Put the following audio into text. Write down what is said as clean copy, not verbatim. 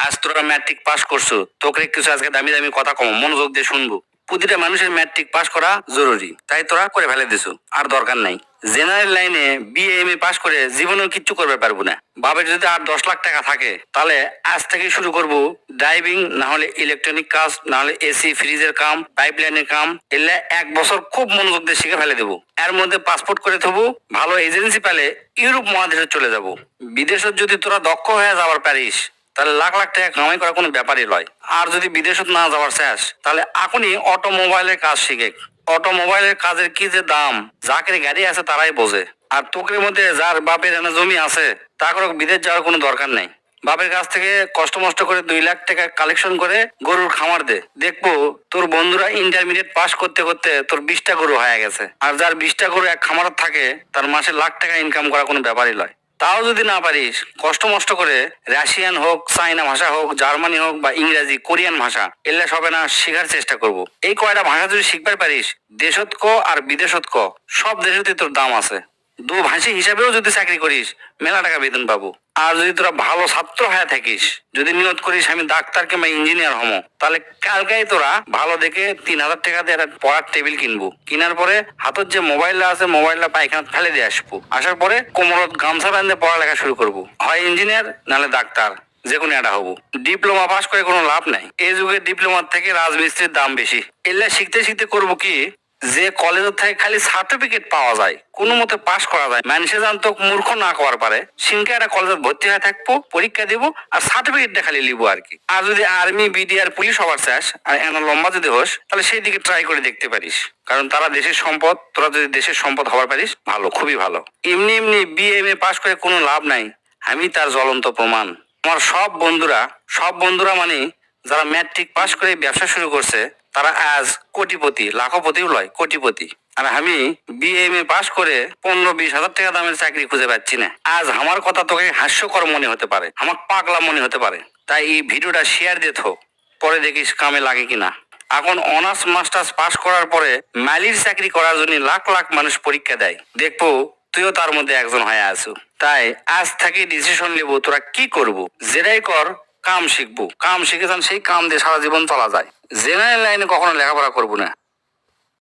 আজ তোরা matric pass করছো, তোকে কিছু আজকে দামি দামি কথা কম মনোযোগ দিয়ে শুনবো। প্রতিটা মানুষের ম্যাট্রিক পাস করা জরুরি, তাই তোরা করে ফেলে দিছো, আর দরকার নাই। জেনারেল লাইনে বিএ এম এ পাস করে জীবনেও কিচ্ছু করবে পারবো না। বাবার যদি আর 10 লাখ টাকা থাকে তাহলে আজ থেকে শুরু করব ড্রাইভিং, না হলে ইলেকট্রনিক কাজ, না হলে এসি ফ্রিজের কাম, পাইপ লাইনের কাম। এলে 1 বছর খুব মনোযোগ দিয়ে শিখে ফেলে দেবো। এর মধ্যে পাসপোর্ট করে থবো, ভালো এজেন্সি পেলে ইউরোপ মহাদেশে চলে যাব। বিদেশে যদি তোরা দক্ষ হয়ে যাবার পারিস তাহলে লাখ লাখ টাকা কামাই করা কোনো ব্যাপারই নয়। আর যদি বিদেশত না যাওয়ার চাস তাহলে এখনই অটোমোবাইলের কাজ শিখে। অটোমোবাইলের কাজের কি যে দাম, যাকে গাড়ি আছে তারাই বোঝে। আর তোকের মধ্যে যার বাপের এনে জমি আছে তাকে বিদেশ যাওয়ার কোনো দরকার নেই। বাপের কাছ থেকে কষ্ট মষ্ট করে 2 লাখ টাকা কালেকশন করে গরুর খামার দে, দেখবো তোর বন্ধুরা ইন্টারমিডিয়েট পাস করতে করতে তোর 20টা গরু হয়ে গেছে। আর যার 20টা গরু এক খামার থাকে তার মাসে লাখ টাকা ইনকাম করা কোনো ব্যাপারই নয়। তাও যদি না পারিস কষ্ট মষ্ট করে রাশিয়ান হোক, চাইনা ভাষা হোক, জার্মানি হোক বা ইংরেজি, কোরিয়ান ভাষা এলে সবে না শেখার চেষ্টা করব। এই কয়টা ভাষা যদি শিখতে পারিস, দেশত ক আর বিদেশত ক সব দেশতে তোর দাম আছে। দু ভাষী হিসাবেও যদি চাকরি করিস মেলা টাকা বেতন পাবো। আর যদি তোরা ভালো ছাত্র হয়ে থাকিস, যদি নিয়ত করিস আমি ডাক্তার কিংবা ইঞ্জিনিয়ার হমো, তাহলে কালকেই তোরা ভালো দেখে 3,000 টাকা দিয়ে একটা পড়ার টেবিল কিনবো। কেনার পরে হাতের যে মোবাইলটা আছে মোবাইলটা পায়খানা ফেলে দিয়ে আসবো। আসার পরে কোমরত গামছা বাঁধে পড়ালেখা শুরু করবো। হয় ইঞ্জিনিয়ার নাহলে ডাক্তার, যে কোনো একটা হবো। ডিপ্লোমা পাস করে কোনো লাভ নাই। এই যুগে ডিপ্লোমার থেকে রাজমিস্ত্রির দাম বেশি। এগুলা শিখতে শিখতে করবো কি, যে কলেজের থেকে খালি সার্টিফিকেট পাওয়া যায়, কোনো মতে পাশ করা যায়, মানুষে জানতো মূর্খ না করার পারে সিনকে একটা কলেজে ভর্তি হয়ে থাকবো, পরীক্ষা দিব আর সার্টিফিকেটটা খালি লিবো আর কি। আর যদি আর্মি, বিডিআর, পুলিশ হবার চাস আর এনা লম্বা যদি হোস তাহলে সেই দিকে ট্রাই করে দেখতে পারিস। কারণ তারা দেশের সম্পদ, তোরা যদি দেশের সম্পদ হবার পারিস ভালো, খুবই ভালো। এমনি এমনি বিএ এম এ পাশ করে কোনো লাভ নাই, আমি তার জ্বলন্ত প্রমাণ। আমার সব বন্ধুরা মানে যারা ম্যাট্রিক পাস করে ব্যবসা শুরু করছে তারা আজ কোটিপতি, লাখপতিও লয়, কোটিপতি। আর আমি বিএ এম এ পাস করে 15-20 হাজার টাকা দামের চাকরি খুঁজে পাচ্ছি না। আজ আমার কথা তোকে হাস্যকর মনে হতে পারে, আমার পাগলা মনে হতে পারে, তাই এই ভিডিওটা শেয়ার দিয়ে থো, পরে দেখিস কামে লাগে কিনা। এখন অনার্স মাস্টার্স পাস করার পরে মালির চাকরি করার জন্য লাখ লাখ মানুষ পরীক্ষা দেয়, দেখবো তুইও তার মধ্যে একজন হয়ে আছো। তাই আজ থেকে ডিসিশন নেবো তোরা কি করবো। যেটাই কর, কাম শিখবো, কাম শিখে যান, সেই কাম দিয়ে সারা জীবন চলা যায়। জেনারেল লাইনে কখনো লেখাপড়া করবো না।